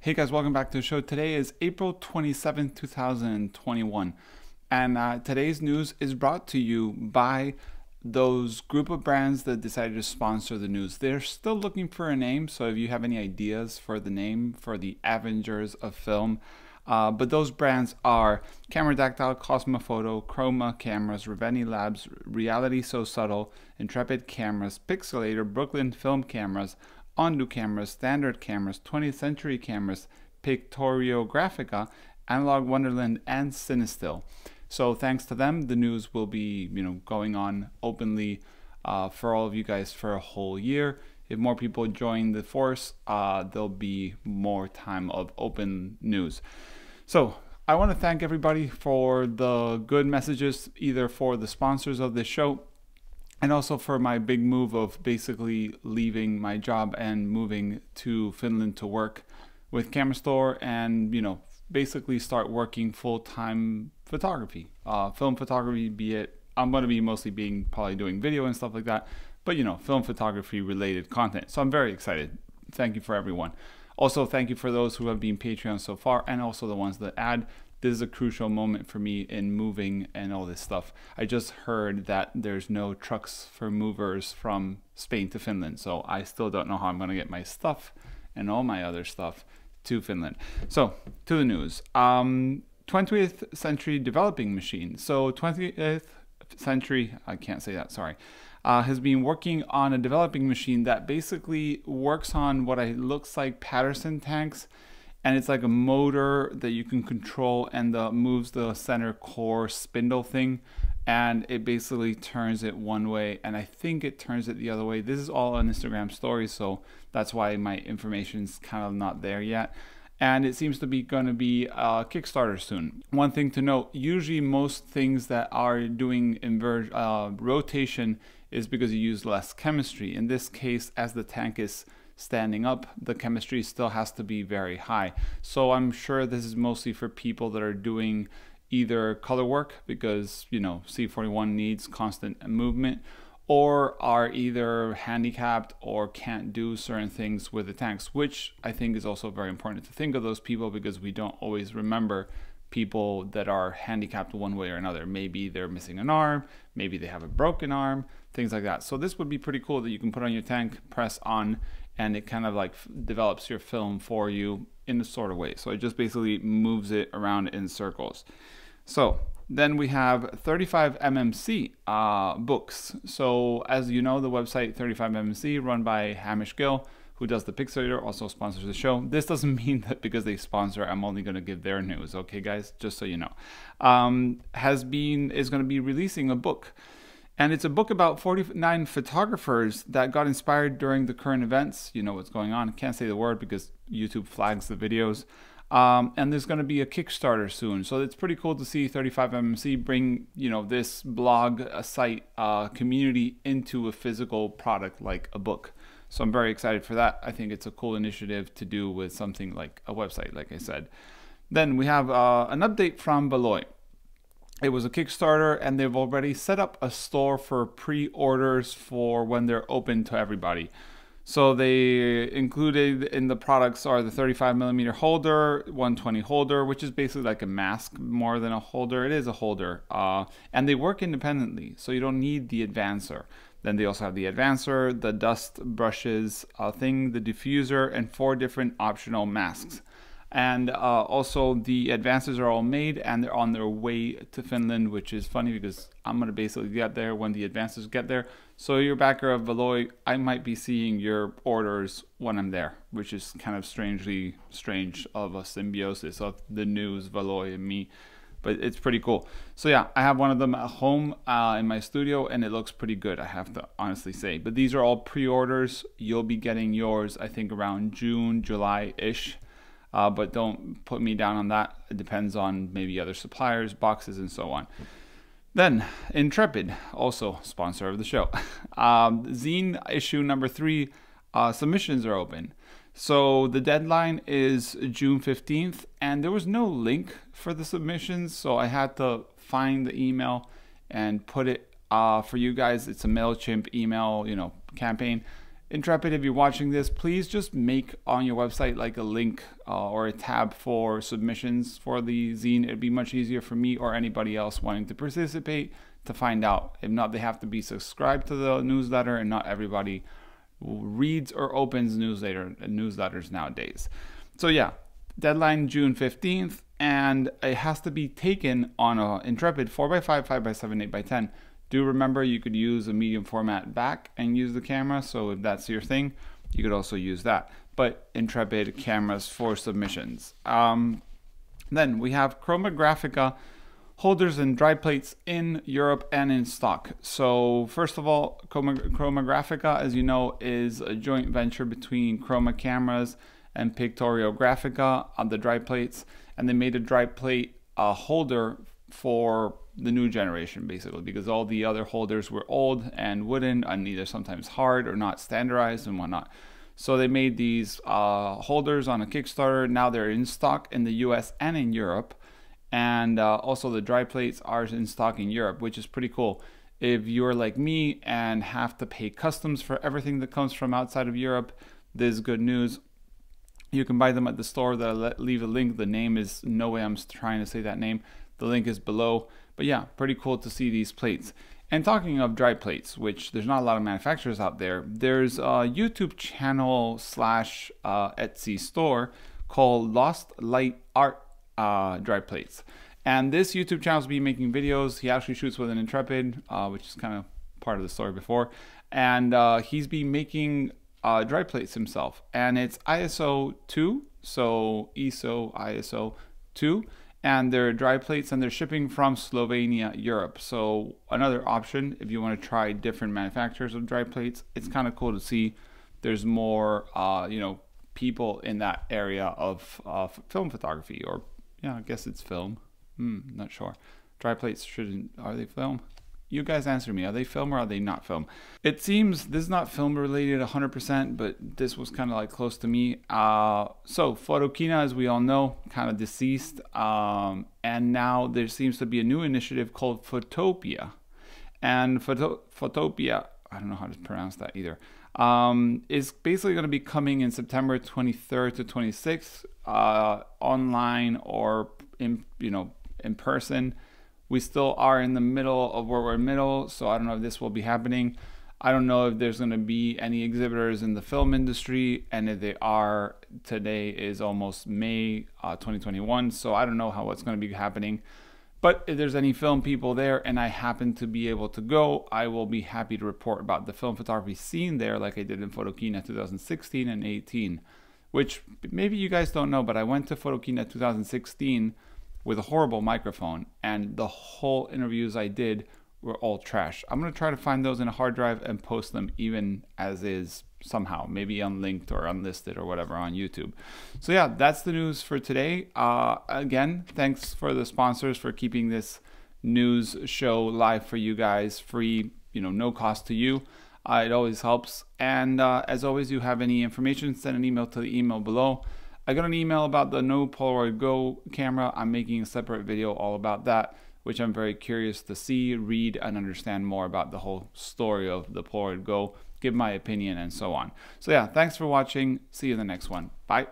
Hey guys, welcome back to the show. Today is April 27th, 2021. And today's news is brought to you by those group of brands that decided to sponsor the news. They're still looking for a name, so if you have any ideas for the name for the Avengers of film, but those brands are Cameradactyl, Kosmo Foto, Chroma cameras, Reveni Labs, RealitySoSubtle, Intrepid cameras, Pixl-ltr, Brooklyn film cameras, ONDU cameras, standard cameras, 20th century cameras, Pictoriographica, Analogue, Wonderland, and Cinestill. So thanks to them, the news will be, going on openly for all of you guys for a whole year. If more people join the force, there'll be more time of open news. So I want to thank everybody for the good messages, either for the sponsors of this show, and also for my big move of basically leaving my job and moving to Finland to work with Camera Store and, basically start working full-time photography, film photography, be it, I'm going to be mostly probably doing video and stuff like that, but film photography related content. So I'm very excited. Thank you for everyone. Also, thank you for those who have been Patreon so far and also the ones that add. This is a crucial moment for me in moving and all this stuff. I just heard that there's no trucks for movers from Spain to Finland, so I still don't know how I'm going to get my stuff and all my other stuff to Finland. So, to the news. 20th century developing machine. So 20th century, I can't say that, sorry, has been working on a developing machine that basically works on what looks like Patterson tanks. And it's like a motor that you can control and moves the center core spindle thing. And it basically turns it one way. And I think it turns it the other way. This is all on Instagram stories. So that's why my information's kind of not there yet. And it seems to be going to be a Kickstarter soon. One thing to note, usually most things that are doing rotation is because you use less chemistry. In this case, as the tank is standing up, the chemistry still has to be very high. So I'm sure this is mostly for people that are doing either color work because C41 needs constant movement, or are either handicapped or can't do certain things with the tanks, which I think is also very important to think of those people because we don't always remember people that are handicapped one way or another. Maybe they're missing an arm, maybe they have a broken arm, things like that. So this would be pretty cool that you can put on your tank, press on, and it kind of like develops your film for you in a sort of way. So it just basically moves it around in circles. So then we have 35mmC books. So as you know, the website 35mmC run by Hamish Gill, who does the Pixl-ltr, also sponsors the show. This doesn't mean that because they sponsor, I'm only going to give their news. Okay, guys, just so you know, is going to be releasing a book. And it's a book about 49 photographers that got inspired during the current events. You know what's going on. I can't say the word because YouTube flags the videos. And there's going to be a Kickstarter soon. So it's pretty cool to see 35mmC bring, this blog site community into a physical product like a book. So I'm very excited for that. I think it's a cool initiative to do with something like a website, like I said. Then we have an update from Valoi. It was a Kickstarter, and they've already set up a store for pre-orders for when they're open to everybody. So they included in the products are the 35mm holder, 120 holder, which is basically like a mask more than a holder. It is a holder, and they work independently, so you don't need the advancer. Then they also have the advancer, the dust brushes thing, the diffuser, and 4 different optional masks. And also the advances are all made and they're on their way to Finland, which is funny because I'm going to basically get there when the advances get there. So you're a backer of Valoi, I might be seeing your orders when I'm there, which is kind of strange of a symbiosis of the news, Valoi and me. But it's pretty cool. So yeah, I have one of them at home in my studio and it looks pretty good, I have to honestly say. But these are all pre-orders. You'll be getting yours, I think, around June, July-ish. But don't put me down on that. It depends on maybe other suppliers, boxes, and so on. Then, Intrepid, also sponsor of the show. Zine issue number 3 submissions are open. So the deadline is June 15th, and there was no link for the submissions, so I had to find the email and put it for you guys. It's a MailChimp email, campaign. Intrepid, if you're watching this, please just make on your website like a link or a tab for submissions for the zine. It'd be much easier for me or anybody else wanting to participate to find out. If not, they have to be subscribed to the newsletter, and not everybody reads or opens newsletters nowadays. So yeah, deadline June 15th, and it has to be taken on a Intrepid 4x5, 5x7, 8x10. Do remember you could use a medium format back and use the camera, so if that's your thing, you could also use that. But Intrepid cameras for submissions. Then we have ChromaGraphica holders and dry plates in Europe and in stock. So first of all, ChromaGraphica, as you know, is a joint venture between Chroma cameras and Pictoriographica on the dry plates, and they made a dry plate holder for the new generation, basically, because all the other holders were old and wooden and either sometimes hard or not standardized and whatnot. So they made these holders on a Kickstarter. Now they're in stock in the US and in Europe, and also the dry plates are in stock in Europe, which is pretty cool. If you're like me and have to pay customs for everything that comes from outside of Europe, this is good news. You can buy them at the store. That leave a link. The name is, no way I'm trying to say that name. The link is below. But yeah, pretty cool to see these plates. And talking of dry plates, which there's not a lot of manufacturers out there, there's a YouTube channel / Etsy store called Lost Light Art Dry Plates. And this YouTube channel will be making videos. He actually shoots with an Intrepid, which is kind of part of the story before. And he's been making dry plates himself. And it's ISO 2, so ISO 2. And they're dry plates, and they're shipping from Slovenia, Europe. So another option if you want to try different manufacturers of dry plates. It's kind of cool to see there's more people in that area of film photography, or yeah, I guess it's film. Not sure. Dry plates are they film? You guys answer me. Are they film or are they not film? It seems this is not film related 100%, but this was kind of like close to me. So Photokina, as we all know, kind of deceased. And now there seems to be a new initiative called Photopia. And Photopia, I don't know how to pronounce that either, is basically going to be coming in September 23rd to 26th, online or in person. We still are in the middle of where we're middle, so I don't know if this will be happening. I don't know if there's going to be any exhibitors in the film industry, and if they are, today is almost May 2021, so I don't know what's going to be happening. But if there's any film people there and I happen to be able to go, I will be happy to report about the film photography scene there, like I did in Photokina 2016 and 18, which maybe you guys don't know, but I went to Photokina 2016 with a horrible microphone, and the whole interviews I did were all trash. I'm going to try to find those in a hard drive and post them even as is somehow, maybe unlinked or unlisted or whatever on YouTube. So yeah, that's the news for today. Again, thanks for the sponsors for keeping this news show live for you guys, free, no cost to you. It always helps. And as always, you have any information, send an email to the email below. I got an email about the new Polaroid Go camera. I'm making a separate video all about that, which I'm very curious to see, read, and understand more about the whole story of the Polaroid Go, give my opinion, and so on. So yeah, thanks for watching. See you in the next one. Bye.